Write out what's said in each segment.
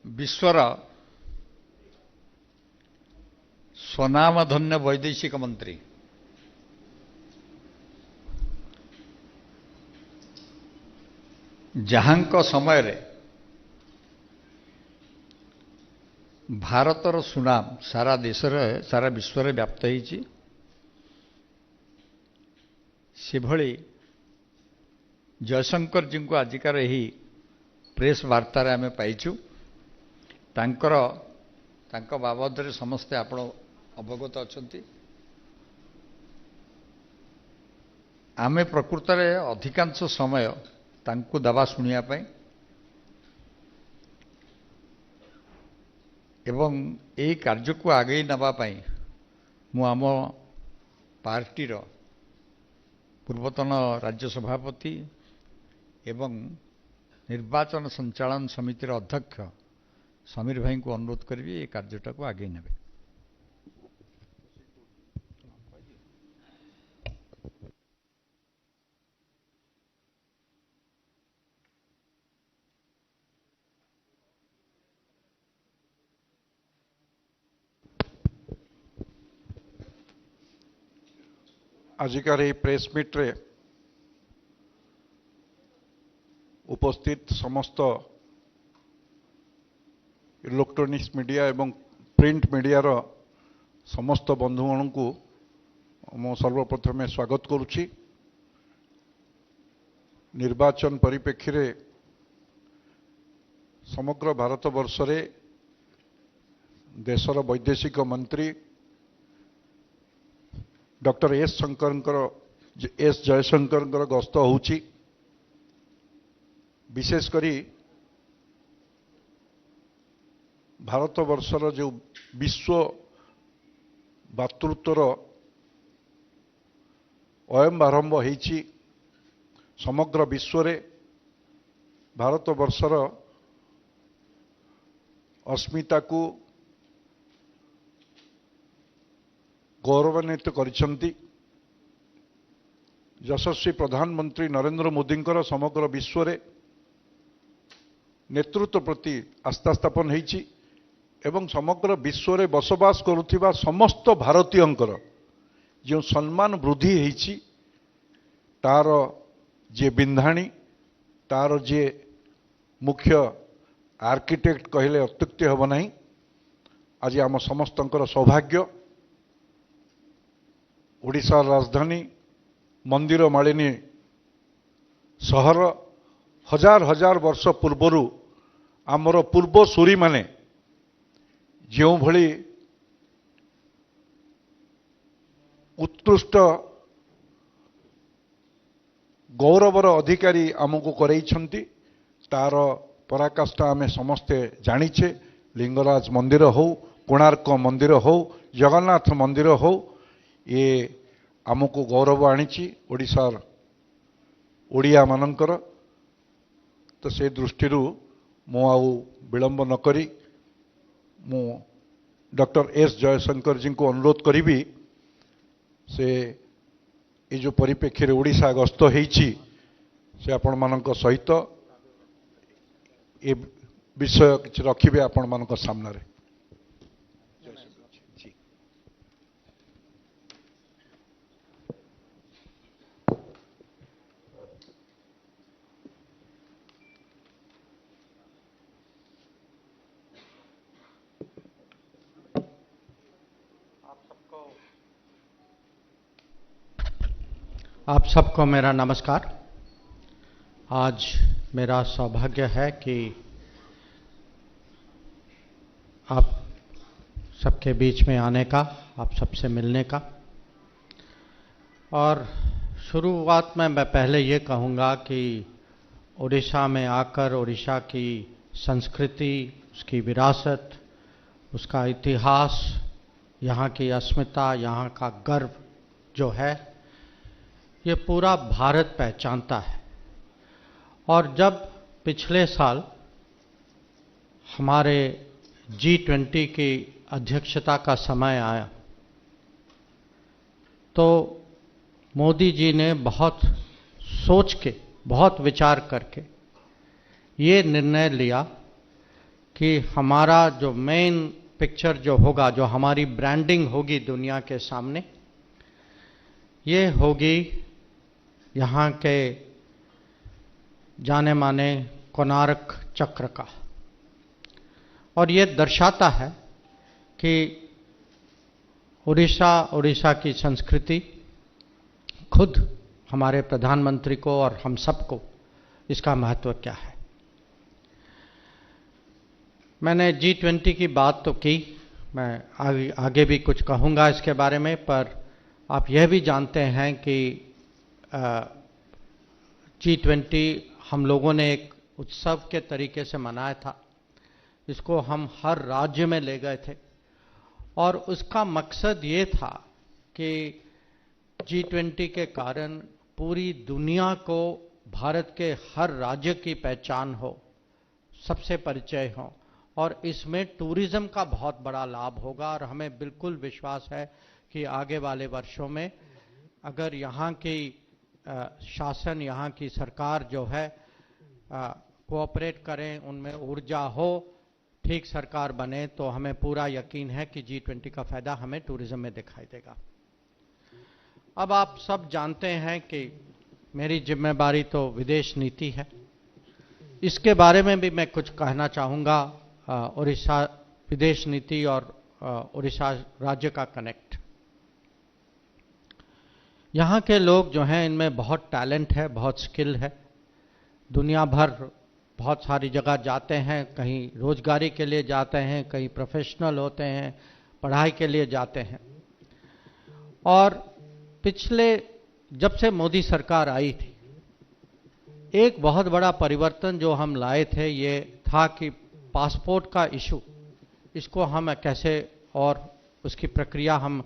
विश्वर स्वनामधन्य वैदेशिक मंत्री जहांक समय रे भारतर सुनाम सारा देश सारा विश्व में व्याप्त होती से भली जयशंकर जी को आजिकार यही प्रेस वार्तार आम पाइचु तांकर बाबद समस्ते आपण अवगत अच्छा आमे प्रकृत में अधिकांश समय तांको दबा शुणिया एवं यही कार्य को आगे नवापाई मु आम पार्टीर पूर्वतन राज्य सभापति एवं निर्वाचन संचालन समितिर अध्यक्ष समीर भाई को अनुरोध करी ये कार्यटा को आगे नेबे। आजिकार ये प्रेस मीट रे उपस्थित समस्त इलेक्ट्रोनिक्स मीडिया एवं प्रिंट मीडिया रो समस्त बंधुगण को मो सर्वप्रथमे स्वागत करुछि। निर्वाचन परिप्रेक्षी रे समग्र भारत वर्ष रे देशर वैदेशिक मंत्री डॉक्टर एस जयशंकर गस्त होउछि। विशेष करी भारत वर्षर जो विश्व भातृत्वर अयम आरंभ होइछि समग्र विश्व रे भारत वर्षर अस्मिता को गौरवान्वित करिसेंती। यशस्वी प्रधानमंत्री नरेंद्र मोदी समग्र विश्व रे नेतृत्व प्रति आस्था स्थापन होइछि एवं समग्र विश्व रे बसवास करुथिबा समस्त भारतीयंकर जो सम्मान वृद्धि होइछि तार जे बिंधाणी तार जे मुख्य आर्किटेक्ट कहले अत्युक्ति हेब नहीं। आज आम समस्तंकर सौभाग्य ओडिशा राजधानी मंदिर मालिनी सहर हजार हजार वर्ष पूर्वरु आमर पूर्व सूरी माने जो भली उत्कृष्ट गौरवर अधिकारी आमको करैछंती तार पराकाष्ठा आमे समस्ते जानिछे। लिंगराज मंदिर हो कोणार्क मंदिर हो जगन्नाथ मंदिर हो ये आमको गौरव आनीची ओडिशार ओडिया मानकर। तो से दृष्टि मु आउ विलंब न करी मु डॉक्टर एस जयशंकर जी को अनुरोध करी से ये जो परिप्रेक्षी रे ओडिशा गस्त होइछि से आपण मानक सहित ये विषय किछि रखिबे आपण मानक सामने रे। आप सबको मेरा नमस्कार। आज मेरा सौभाग्य है कि आप सबके बीच में आने का, आप सबसे मिलने का। और शुरुआत में मैं पहले ये कहूँगा कि उड़ीसा में आकर उड़ीसा की संस्कृति, उसकी विरासत, उसका इतिहास, यहाँ की अस्मिता, यहाँ का गर्व जो है ये पूरा भारत पहचानता है। और जब पिछले साल हमारे G20 की अध्यक्षता का समय आया तो मोदी जी ने बहुत सोच के, बहुत विचार करके ये निर्णय लिया कि हमारा जो मेन पिक्चर जो होगा, जो हमारी ब्रांडिंग होगी दुनिया के सामने, ये होगी यहाँ के जाने माने कोणार्क चक्र का। और ये दर्शाता है कि उड़ीसा की संस्कृति खुद हमारे प्रधानमंत्री को और हम सबको इसका महत्व क्या है। मैंने G20 की बात तो की, मैं आगे भी कुछ कहूँगा इसके बारे में, पर आप यह भी जानते हैं कि G20 हम लोगों ने एक उत्सव के तरीके से मनाया था। इसको हम हर राज्य में ले गए थे और उसका मकसद ये था कि G20 के कारण पूरी दुनिया को भारत के हर राज्य की पहचान हो, सबसे परिचय हो, और इसमें टूरिज्म का बहुत बड़ा लाभ होगा। और हमें बिल्कुल विश्वास है कि आगे वाले वर्षों में अगर यहाँ की शासन, यहाँ की सरकार जो है कोऑपरेट करें, उनमें ऊर्जा हो, ठीक सरकार बने, तो हमें पूरा यकीन है कि G20 का फायदा हमें टूरिज्म में दिखाई देगा। अब आप सब जानते हैं कि मेरी जिम्मेदारी तो विदेश नीति है। इसके बारे में भी मैं कुछ कहना चाहूँगा, उड़ीसा विदेश नीति और उड़ीसा राज्य का कनेक्ट। यहाँ के लोग जो हैं इनमें बहुत टैलेंट है, बहुत स्किल है। दुनिया भर बहुत सारी जगह जाते हैं, कहीं रोजगारी के लिए जाते हैं, कहीं प्रोफेशनल होते हैं, पढ़ाई के लिए जाते हैं। और पिछले जब से मोदी सरकार आई थी, एक बहुत बड़ा परिवर्तन जो हम लाए थे ये था कि पासपोर्ट का इशू, इसको हम कैसे और उसकी प्रक्रिया हम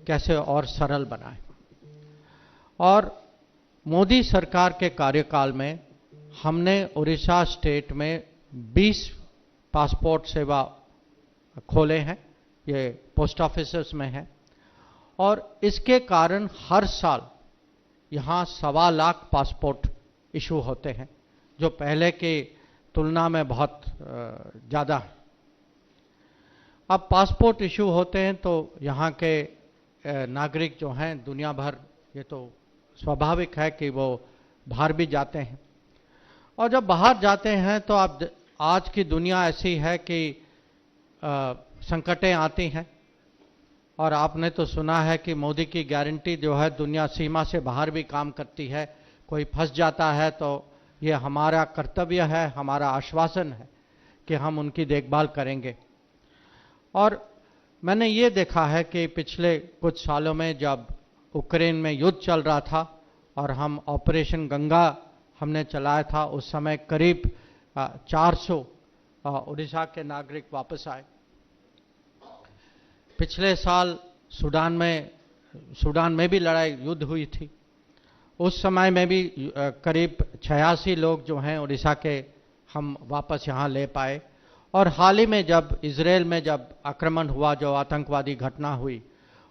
कैसे और सरल बनाएं। और मोदी सरकार के कार्यकाल में हमने उड़ीसा स्टेट में 20 पासपोर्ट सेवा खोले हैं, ये पोस्ट ऑफिसेस में है। और इसके कारण हर साल यहाँ 1.25 लाख पासपोर्ट इशू होते हैं, जो पहले की तुलना में बहुत ज़्यादा है। अब पासपोर्ट इशू होते हैं तो यहाँ के नागरिक जो हैं दुनिया भर, ये तो स्वाभाविक है कि वो बाहर भी जाते हैं। और जब बाहर जाते हैं तो अब आज की दुनिया ऐसी है कि संकटें आती हैं। और आपने तो सुना है कि मोदी की गारंटी जो है दुनिया सीमा से बाहर भी काम करती है। कोई फंस जाता है तो ये हमारा कर्तव्य है, हमारा आश्वासन है कि हम उनकी देखभाल करेंगे। और मैंने ये देखा है कि पिछले कुछ सालों में जब यूक्रेन में युद्ध चल रहा था और हम ऑपरेशन गंगा हमने चलाया था, उस समय करीब 400 उड़ीसा के नागरिक वापस आए। पिछले साल सूडान में भी लड़ाई युद्ध हुई थी, उस समय में भी करीब 86 लोग जो हैं उड़ीसा के हम वापस यहाँ ले पाए। और हाल ही में जब इजराइल में जब आक्रमण हुआ, जो आतंकवादी घटना हुई,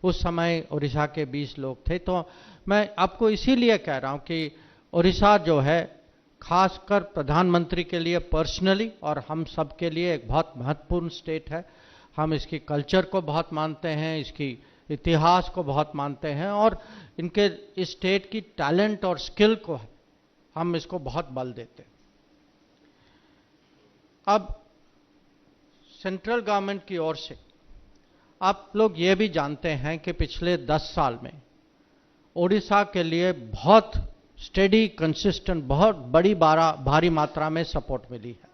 उस समय उड़ीसा के 20 लोग थे। तो मैं आपको इसीलिए कह रहा हूँ कि उड़ीसा जो है खासकर प्रधानमंत्री के लिए पर्सनली और हम सब के लिए एक बहुत महत्वपूर्ण स्टेट है। हम इसकी कल्चर को बहुत मानते हैं, इसकी इतिहास को बहुत मानते हैं, और इनके इस स्टेट की टैलेंट और स्किल को हम इसको बहुत बल देते हैं। अब सेंट्रल गवर्नमेंट की ओर से आप लोग ये भी जानते हैं कि पिछले 10 साल में उड़ीसा के लिए बहुत स्टेडी, कंसिस्टेंट, बहुत भारी मात्रा में सपोर्ट मिली है।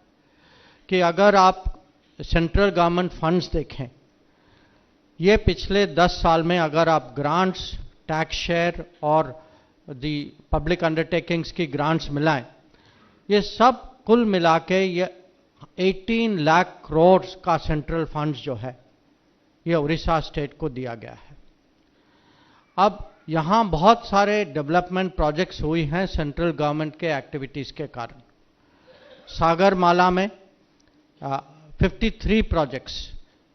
कि अगर आप सेंट्रल गवर्नमेंट फंड्स देखें, ये पिछले 10 साल में अगर आप ग्रांट्स, टैक्स शेयर और दी पब्लिक अंडरटेकिंग्स की ग्रांट्स मिलाएं, ये सब कुल मिला के ये 18 लाख करोड़ का सेंट्रल फंड्स जो है ये उड़ीसा स्टेट को दिया गया है। अब यहाँ बहुत सारे डेवलपमेंट प्रोजेक्ट्स हुई हैं सेंट्रल गवर्नमेंट के एक्टिविटीज़ के कारण। सागरमाला में 53 प्रोजेक्ट्स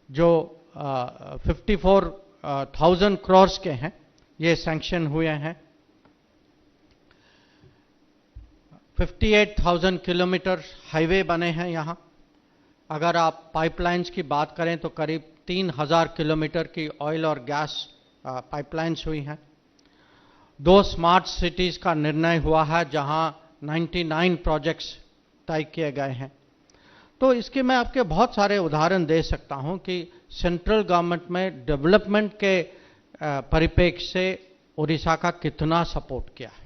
जो 54,000 करोड़ के हैं, ये सैंक्शन हुए हैं। 58,000 किलोमीटर हाईवे बने हैं यहाँ, अगर आप पाइपलाइंस की बात करें तो करीब 3000 किलोमीटर की ऑयल और गैस पाइपलाइंस हुई हैं। 2 स्मार्ट सिटीज़ का निर्णय हुआ है जहां 99 प्रोजेक्ट्स तय किए गए हैं। तो इसके मैं आपके बहुत सारे उदाहरण दे सकता हूं कि सेंट्रल गवर्नमेंट में डेवलपमेंट के परिप्रेक्ष्य से उड़ीसा का कितना सपोर्ट किया है।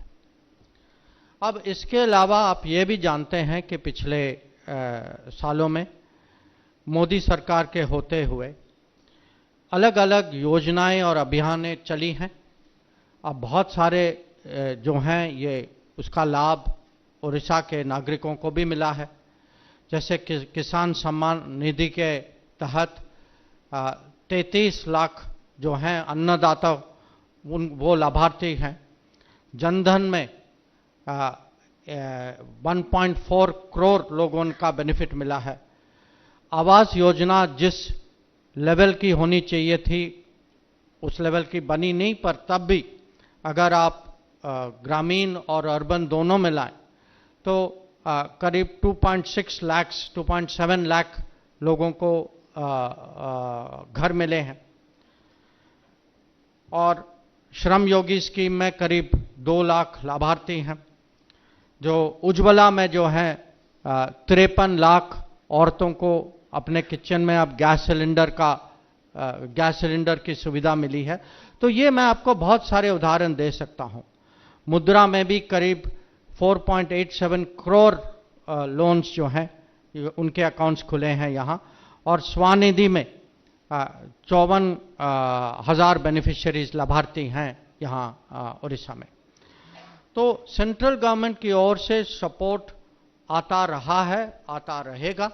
अब इसके अलावा आप ये भी जानते हैं कि पिछले सालों में मोदी सरकार के होते हुए अलग अलग योजनाएं और अभियानें चली हैं। अब बहुत सारे जो हैं ये उसका लाभ उड़ीसा के नागरिकों को भी मिला है। जैसे किसान सम्मान निधि के तहत 33 लाख जो हैं अन्नदाता वो लाभार्थी हैं। जनधन में 1.4 करोड़ लोगों का बेनिफिट मिला है। आवास योजना जिस लेवल की होनी चाहिए थी उस लेवल की बनी नहीं, पर तब भी अगर आप ग्रामीण और अर्बन दोनों मिलाएं तो करीब 2.6 लाख 2.7 लाख लोगों को घर मिले हैं। और श्रम योगी स्कीम में करीब 2 लाख लाभार्थी हैं। जो उज्ज्वला में जो है 53 लाख औरतों को अपने किचन में अब गैस सिलेंडर की सुविधा मिली है। तो ये मैं आपको बहुत सारे उदाहरण दे सकता हूं। मुद्रा में भी करीब 4.87 करोड़ लोन्स जो हैं उनके अकाउंट्स खुले हैं यहां। और स्वानिधि में 54,000 बेनिफिशियरीज लाभार्थी हैं यहाँ उड़ीसा में। तो सेंट्रल गवर्नमेंट की ओर से सपोर्ट आता रहा है, आता रहेगा,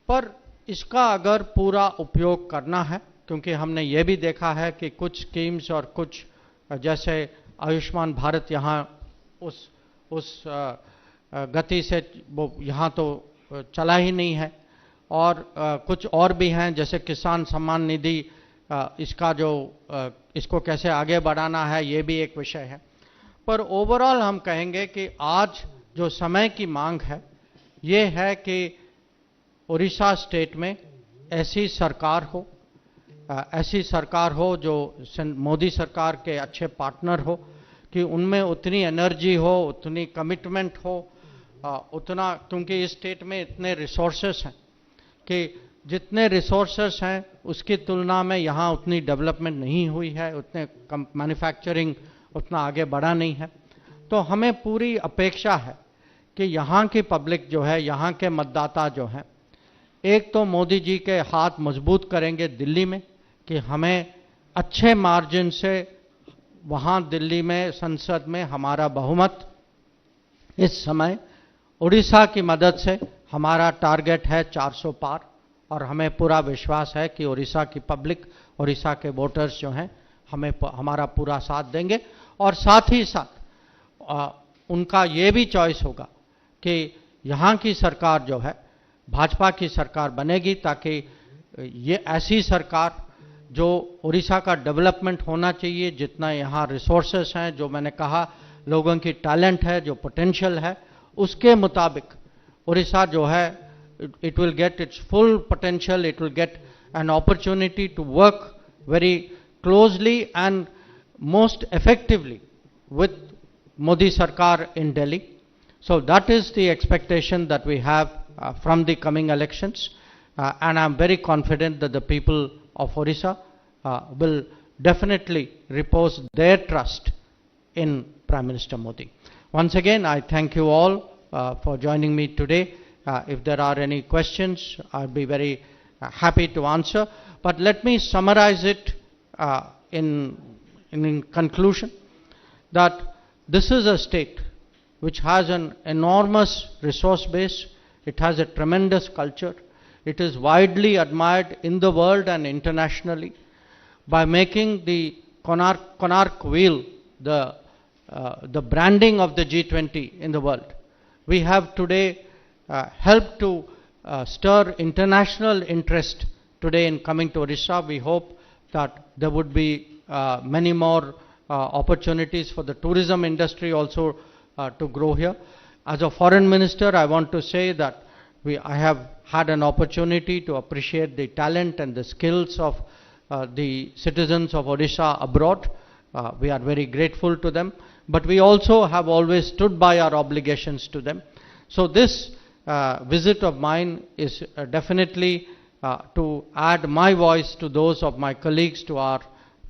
पर इसका अगर पूरा उपयोग करना है, क्योंकि हमने ये भी देखा है कि कुछ स्कीम्स और कुछ जैसे आयुष्मान भारत यहाँ उस गति से वो यहाँ तो चला ही नहीं है। और कुछ और भी हैं जैसे किसान सम्मान निधि, इसका जो इसको कैसे आगे बढ़ाना है ये भी एक विषय है। पर ओवरऑल हम कहेंगे कि आज जो समय की मांग है ये है कि उड़ीसा स्टेट में ऐसी सरकार हो जो मोदी सरकार के अच्छे पार्टनर हो, कि उनमें उतनी एनर्जी हो, उतनी कमिटमेंट हो, उतना, क्योंकि इस स्टेट में इतने रिसोर्सेस हैं कि जितने रिसोर्सेस हैं उसकी तुलना में यहाँ उतनी डेवलपमेंट नहीं हुई है, उतने मैन्युफैक्चरिंग उतना आगे बढ़ा नहीं है। तो हमें पूरी अपेक्षा है कि यहाँ की पब्लिक जो है, यहाँ के मतदाता जो हैं, एक तो मोदी जी के हाथ मजबूत करेंगे दिल्ली में कि हमें अच्छे मार्जिन से वहाँ दिल्ली में संसद में हमारा बहुमत इस समय उड़ीसा की मदद से हमारा टारगेट है 400 पार। और हमें पूरा विश्वास है कि उड़ीसा की पब्लिक, उड़ीसा के वोटर्स जो हैं हमें हमारा पूरा साथ देंगे। और साथ ही साथ उनका ये भी चॉइस होगा कि यहाँ की सरकार जो है भाजपा की सरकार बनेगी, ताकि ये ऐसी सरकार जो उड़ीसा का डेवलपमेंट होना चाहिए, जितना यहाँ रिसोर्सेस हैं, जो मैंने कहा लोगों की टैलेंट है, जो पोटेंशियल है, उसके मुताबिक उड़ीसा जो है it will get its full potential, it will get an opportunity to work very closely and most effectively with Modi Sarkar in Delhi. So that is the expectation that we have from the coming elections, and I am very confident that the people of Orissa will definitely repose their trust in Prime Minister Modi. Once again, I thank you all for joining me today. If there are any questions, I'll be very happy to answer. But let me summarize it in conclusion, that this is a state which has an enormous resource base. It has a tremendous culture. It is widely admired in the world and internationally. By making the Konark Wheel the branding of the G20 in the world, we have today helped to stir international interest today in coming to Orissa. We hope that there would be many more opportunities for the tourism industry also to grow here. As a foreign minister, I want to say that I have had an opportunity to appreciate the talent and the skills of the citizens of Odisha abroad. We are very grateful to them, but we also have always stood by our obligations to them. So this visit of mine is definitely to add my voice to those of my colleagues, to our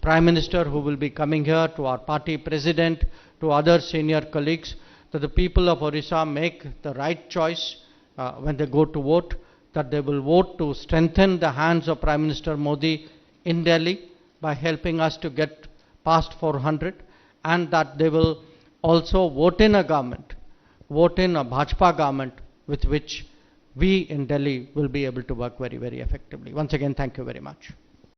Prime Minister who will be coming here, to our party president, to other senior colleagues, that the people of Odisha make the right choice when they go to vote, that they will vote to strengthen the hands of Prime Minister Modi in Delhi by helping us to get past 400, and that they will also vote in a government, vote in a Bhajpa government with which we in Delhi will be able to work very, very effectively. Once again, thank you very much.